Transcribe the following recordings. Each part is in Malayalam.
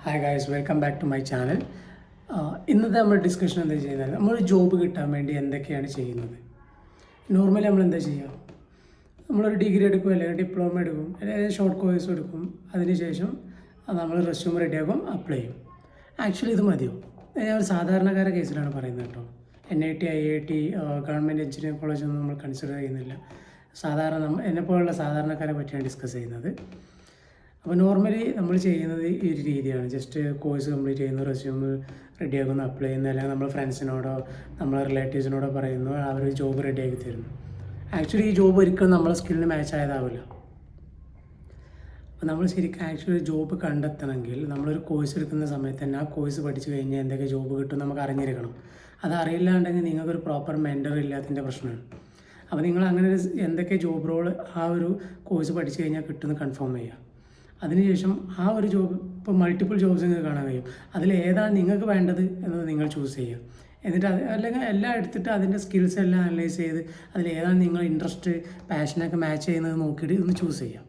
Hi guys, welcome back to my channel. ഇന്നത്തെ നമ്മുടെ ഡിസ്കഷൻ എന്താ ചെയ്യുന്നത്, നമ്മൾ ജോബ് കിട്ടാൻ വേണ്ടി എന്തൊക്കെയാണ് ചെയ്യുന്നത്. നോർമലി നമ്മൾ എന്താ ചെയ്യുക, നമ്മളൊരു ഡിഗ്രി എടുക്കും, അല്ലെങ്കിൽ ഡിപ്ലോമ എടുക്കും, അല്ലെങ്കിൽ ഷോർട്ട് കോഴ്സ് എടുക്കും. അതിനുശേഷം നമ്മൾ റെസ്യൂം റെഡിയാക്കും, അപ്ലൈ ചെയ്യും. ആക്ച്വലി ഇത് മതിയോ? ഞാൻ ഒരു സാധാരണക്കാരുടെ കേസിലാണ് പറയുന്നത് കേട്ടോ. NIT, IIT, ഗവൺമെൻറ് എഞ്ചിനീയറിംഗ് കോളേജൊന്നും നമ്മൾ കൺസിഡർ ചെയ്യുന്നില്ല. എന്നെപ്പോലുള്ള സാധാരണക്കാരെ പറ്റിയാണ് ഡിസ്കസ് ചെയ്യുന്നത്. അപ്പോൾ നോർമലി നമ്മൾ ചെയ്യുന്നത് ഈ ഒരു രീതിയാണ്. ജസ്റ്റ് കോഴ്സ് കംപ്ലീറ്റ് ചെയ്യുന്നു, റെസ്യൂം റെഡിയാക്കുന്നു, അപ്ലൈ ചെയ്യുന്നു, അല്ലെങ്കിൽ നമ്മൾ ഫ്രണ്ട്സിനോടോ നമ്മളെ റിലേറ്റീവ്സിനോടോ പറയുന്നു, അവർ ജോബ് റെഡിയാക്കി തരുന്നു. ആക്ച്വലി ഈ ജോബ് ഒരിക്കലും നമ്മളെ സ്കില്ലിന് മാച്ച് ആയതാവില്ല. അപ്പോൾ നമ്മൾ ശരിക്കും ആക്ച്വലി ജോബ് കണ്ടെത്തണമെങ്കിൽ നമ്മളൊരു കോഴ്സ് എടുക്കുന്ന സമയത്ത് തന്നെ ആ കോഴ്സ് പഠിച്ചു കഴിഞ്ഞാൽ എന്തൊക്കെ ജോബ് കിട്ടും നമുക്ക് അറിഞ്ഞിരിക്കണം. അത് അറിയില്ലാണ്ടെങ്കിൽ നിങ്ങൾക്കൊരു പ്രോപ്പർ മെൻറ്റർ ഇല്ലാത്തതിൻ്റെ പ്രശ്നമാണ്. അപ്പോൾ നിങ്ങൾ അങ്ങനെ എന്തൊക്കെ ജോബ് റോൾ ആ ഒരു കോഴ്സ് പഠിച്ചു കഴിഞ്ഞാൽ കിട്ടുമെന്ന് കൺഫേം ചെയ്യുക. അതിനുശേഷം ആ ഒരു ജോബ്, ഇപ്പോൾ മൾട്ടിപ്പിൾ ജോബ്സ് നിങ്ങൾക്ക് കാണാൻ കഴിയും. അതിലേതാണ് നിങ്ങൾക്ക് വേണ്ടത് എന്നത് നിങ്ങൾ ചൂസ് ചെയ്യുക. എന്നിട്ട് അല്ലെങ്കിൽ എല്ലാം എടുത്തിട്ട് അതിൻ്റെ സ്കിൽസ് എല്ലാം അനലൈസ് ചെയ്ത് അതിലേതാണ് നിങ്ങൾ ഇൻട്രസ്റ്റ്, പാഷനൊക്കെ മാച്ച് ചെയ്യുന്നത് നോക്കിയിട്ട് ഒന്ന് ചൂസ് ചെയ്യുക.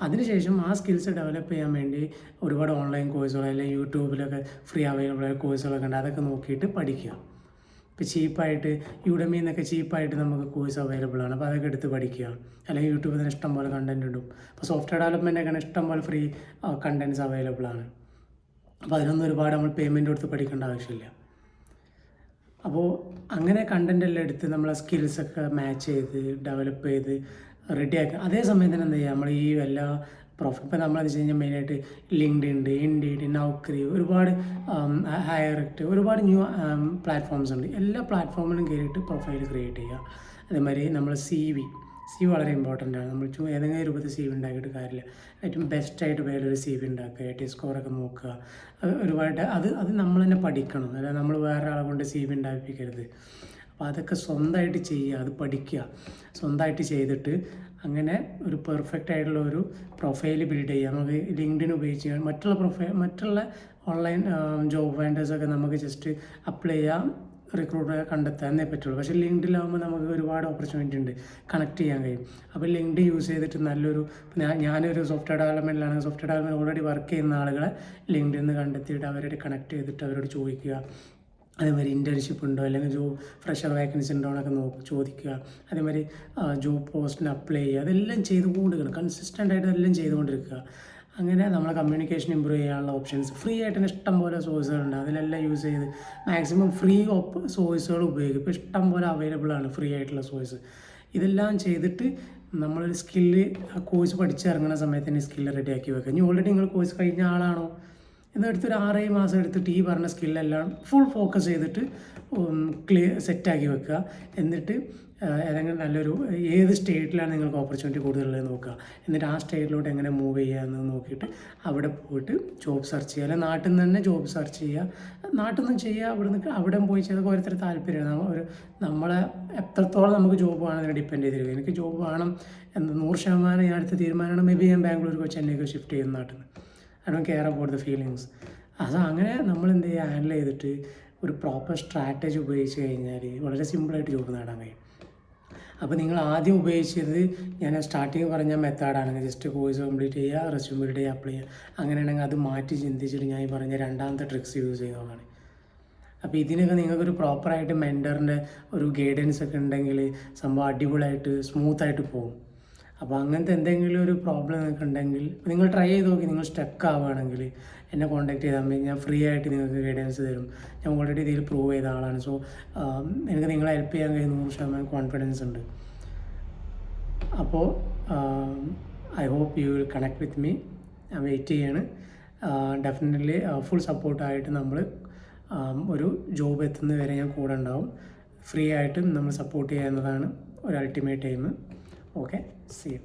അതിനുശേഷം ആ സ്കിൽസ് ഡെവലപ്പ് ചെയ്യാൻ വേണ്ടി ഒരുപാട് ഓൺലൈൻ കോഴ്സുകൾ അല്ലെങ്കിൽ യൂട്യൂബിലൊക്കെ ഫ്രീ അവൈലബിൾ ആയ കോഴ്സുകളൊക്കെ ഉണ്ട്. അതൊക്കെ നോക്കിയിട്ട് പഠിക്കുക. ഇപ്പോൾ ചീപ്പായിട്ട് യുഡെമി എന്നൊക്കെ ചീപ്പായിട്ട് നമുക്ക് കോഴ്സ് അവൈലബിൾ ആണ്. അപ്പോൾ അതൊക്കെ എടുത്ത് പഠിക്കുക. അല്ലെങ്കിൽ യൂട്യൂബിൽ തന്നെ ഇഷ്ടം പോലെ കണ്ടൻറ് ഇടും. ഇപ്പോൾ സോഫ്റ്റ്വെയർ ഡെവലപ്മെൻറ്റൊക്കെ ഇഷ്ടം പോലെ ഫ്രീ കണ്ടൻറ്റ്സ് അവൈലബിൾ ആണ്. അപ്പോൾ അതിനൊന്നും ഒരുപാട് നമ്മൾ പേയ്മെൻറ്റ് കൊടുത്ത് പഠിക്കേണ്ട ആവശ്യമില്ല. അപ്പോൾ അങ്ങനെ കണ്ടൻറ് എല്ലാം എടുത്ത് നമ്മളെ സ്കിൽസൊക്കെ മാച്ച് ചെയ്ത് ഡെവലപ്പ് ചെയ്ത് റെഡിയാക്കുക. അതേ സമയം തന്നെ എന്താ ചെയ്യുക, നമ്മൾ ഈ എല്ലാ ഇപ്പോൾ നമ്മളെന്ന് വെച്ച് കഴിഞ്ഞാൽ മെയിനായിട്ട് ലിങ്ക്ഡ് ഉണ്ട്, ഇൻഡീഡ്, നൗക്കറി, ഒരുപാട് ഹയറക്റ്റ്, ഒരുപാട് ന്യൂ പ്ലാറ്റ്ഫോംസ് ഉണ്ട്. എല്ലാ പ്ലാറ്റ്ഫോമിലും കയറിയിട്ട് പ്രൊഫൈൽ ക്രിയേറ്റ് ചെയ്യുക. അതേമാതിരി നമ്മൾ CV വളരെ ഇമ്പോർട്ടൻ്റ് ആണ്. നമ്മൾ ഏതെങ്കിലും രൂപത്തിൽ CV ഉണ്ടാക്കിയിട്ട് കാര്യമില്ല. ഏറ്റവും ബെസ്റ്റായിട്ട് വേറൊരു CV ഉണ്ടാക്കുക, AT സ്കോറൊക്കെ നോക്കുക. ഒരുപാട് അത് നമ്മൾ തന്നെ പഠിക്കണം. അല്ലാതെ നമ്മൾ വേറെ ആളെ കൊണ്ട് CV ഉണ്ടാക്കിപ്പിക്കരുത്. അപ്പോൾ അതൊക്കെ സ്വന്തമായിട്ട് ചെയ്യുക, അത് പഠിക്കുക. സ്വന്തമായിട്ട് ചെയ്തിട്ട് അങ്ങനെ ഒരു പെർഫെക്റ്റ് ആയിട്ടുള്ള ഒരു പ്രൊഫൈൽ ബിൽഡ് ചെയ്യുക. നമുക്ക് ലിങ്ക്ഡിൻ ഉപയോഗിച്ച് മറ്റുള്ള ഓൺലൈൻ ജോബ് വെൻഡേഴ്സൊക്കെ നമുക്ക് ജസ്റ്റ് അപ്ലൈ ചെയ്യാം, റിക്രൂട്ടറെ കണ്ടെത്താനേ പറ്റുള്ളൂ. പക്ഷേ ലിങ്ക്ഡിലാകുമ്പോൾ നമുക്ക് ഒരുപാട് ഓപ്പർച്യൂണിറ്റി ഉണ്ട്, കണക്ട് ചെയ്യാൻ കഴിയും. അപ്പോൾ ലിങ്ക്ഡ് യൂസ് ചെയ്തിട്ട് നല്ലൊരു ഞാനൊരു സോഫ്റ്റ്വെയർ ഡെവലപ്മെൻറ്റിലാണ്. സോഫ്റ്റ്വെയർ ഡെവലപ്മെൻറ്റ് ഓൾറെഡി വർക്ക് ചെയ്യുന്ന ആളുകളെ ലിങ്ക്ഡിൽ നിന്ന് കണ്ടെത്തിയിട്ട് അവരോട് കണക്ട് ചെയ്തിട്ട് അവരോട് ചോദിക്കുക. അതേമാതിരി ഇൻറ്റേൺഷിപ്പ് ഉണ്ടോ, അല്ലെങ്കിൽ ഫ്രഷർ വേക്കൻസി ഉണ്ടോ എന്നൊക്കെ ചോദിക്കുക. അതേമാതിരി ജോബ് പോസ്റ്റിന് അപ്ലൈ ചെയ്യുക. അതെല്ലാം ചെയ്തുകൊണ്ടിരിക്കണം, കൺസിസ്റ്റൻ്റ് ആയിട്ട് എല്ലാം ചെയ്തുകൊണ്ടിരിക്കുക. അങ്ങനെ നമ്മളെ കമ്മ്യൂണിക്കേഷൻ ഇമ്പ്രൂവ് ചെയ്യാനുള്ള ഓപ്ഷൻസ് ഫ്രീ ആയിട്ട് തന്നെ ഇഷ്ടം പോലെ സോഴ്സുകളുണ്ട്. അതിലെല്ലാം യൂസ് ചെയ്ത് മാക്സിമം ഫ്രീ സോഴ്സുകൾ ഉപയോഗിക്കും. ഇപ്പോൾ ഇഷ്ടം പോലെ അവൈലബിൾ ആണ് ഫ്രീ ആയിട്ടുള്ള സോഴ്സ്. ഇതെല്ലാം ചെയ്തിട്ട് നമ്മളൊരു സ്കില്ല് കോഴ്സ് പഠിച്ചിറങ്ങുന്ന സമയത്ത് തന്നെ സ്കില്ല് റെഡിയാക്കി വെക്കുക. ഇനി ഓൾറെഡി നിങ്ങൾ കോഴ്സ് കഴിഞ്ഞ ആളാണോ എന്നെടുത്തൊരു 6 മാസം എടുത്തിട്ട് ഈ പറഞ്ഞ സ്കില്ലെല്ലാം ഫുൾ ഫോക്കസ് ചെയ്തിട്ട് സെറ്റാക്കി വെക്കുക. എന്നിട്ട് ഏതെങ്കിലും നല്ലൊരു ഏത് സ്റ്റേറ്റിലാണ് നിങ്ങൾക്ക് ഓപ്പർച്യൂണിറ്റി കൂടുതലുള്ളത് നോക്കുക. എന്നിട്ട് ആ സ്റ്റേറ്റിലോട്ട് എങ്ങനെ മൂവ് ചെയ്യുക എന്ന് നോക്കിയിട്ട് അവിടെ പോയിട്ട് ജോബ് സെർച്ച് ചെയ്യുക. അല്ലെങ്കിൽ നാട്ടിൽ നിന്ന് തന്നെ ജോബ് സെർച്ച് ചെയ്യുക. നാട്ടിൽ നിന്നും ചെയ്യുക, അവിടെ പോയി ചെയ്തൊക്കെ ഓരോരുത്തർ താല്പര്യമാണ്. നമ്മളെ എത്രത്തോളം നമുക്ക് ജോബ് വേണമെന്ന് ഡിപ്പെൻഡ് ചെയ്തിരിക്കും. എനിക്ക് ജോബ് വേണം എന്ന് 100% ഞാൻ അടുത്ത തീരുമാനമാണ്. മേ ബി ഞാൻ ബാംഗ്ലൂർക്കോ ചെന്നൈക്കോ ഷിഫ്റ്റ് ചെയ്യുന്ന നാട്ടിൽ നിന്ന്. I don't care about the feelings. അങ്ങനെ നമ്മൾ എന്ത് ചെയ്യുക, ഹാൻഡിൽ ചെയ്തിട്ട് ഒരു പ്രോപ്പർ സ്ട്രാറ്റജി ഉപയോഗിച്ച് കഴിഞ്ഞാൽ വളരെ സിമ്പിളായിട്ട് ജോബ് നേടാൻ കഴിയും. അപ്പോൾ നിങ്ങൾ ആദ്യം ഉപയോഗിച്ചത് ഞാൻ സ്റ്റാർട്ടിങ് പറഞ്ഞ മെത്തേഡാണെങ്കിൽ ജസ്റ്റ് കോഴ്സ് കംപ്ലീറ്റ് ചെയ്യുക, റെസ്യൂം ബിൽഡ് ചെയ്യുക, അപ്ലൈ ചെയ്യുക. അങ്ങനെയാണെങ്കിൽ അത് മാറ്റി ചിന്തിച്ചിട്ട് ഞാൻ ഈ പറഞ്ഞ രണ്ടാമത്തെ ട്രിക്സ് യൂസ് ചെയ്തോളാണ്. അപ്പോൾ ഇതിനൊക്കെ നിങ്ങൾക്കൊരു പ്രോപ്പറായിട്ട് മെൻറ്ററിൻ്റെ ഒരു ഗൈഡൻസ് ഒക്കെ ഉണ്ടെങ്കിൽ സംഭവം അടിപൊളിയായിട്ട് സ്മൂത്തായിട്ട് പോകും. അപ്പോൾ അങ്ങനത്തെ എന്തെങ്കിലും ഒരു പ്രോബ്ലം നിങ്ങൾക്ക് ഉണ്ടെങ്കിൽ നിങ്ങൾ ട്രൈ ചെയ്ത് നോക്കി. നിങ്ങൾ സ്റ്റക്ക് ആവുകയാണെങ്കിൽ എന്നെ കോൺടാക്ട് ചെയ്താൽ മതി. ഞാൻ ഫ്രീ ആയിട്ട് നിങ്ങൾക്ക് ഗൈഡൻസ് തരും. ഞാൻ ഓൾറെഡി ഇതിൽ പ്രൂവ് ചെയ്ത ആളാണ്. സോ എനിക്ക് നിങ്ങളെ ഹെൽപ്പ് ചെയ്യാൻ കഴിയുന്ന 100% കോൺഫിഡൻസ് ഉണ്ട്. അപ്പോൾ I hope you will connect with me. ഞാൻ വെയിറ്റ് ചെയ്യാണ്. ഡെഫിനറ്റ്ലി ഫുൾ സപ്പോർട്ടായിട്ട് നമ്മൾ ഒരു ജോബ് എത്തുന്നത് വരെ ഞാൻ കൂടെ ഉണ്ടാവും. ഫ്രീ ആയിട്ടും നമ്മൾ സപ്പോർട്ട് ചെയ്യുക എന്നതാണ് ഒരു ultimate aim. Okay, see you.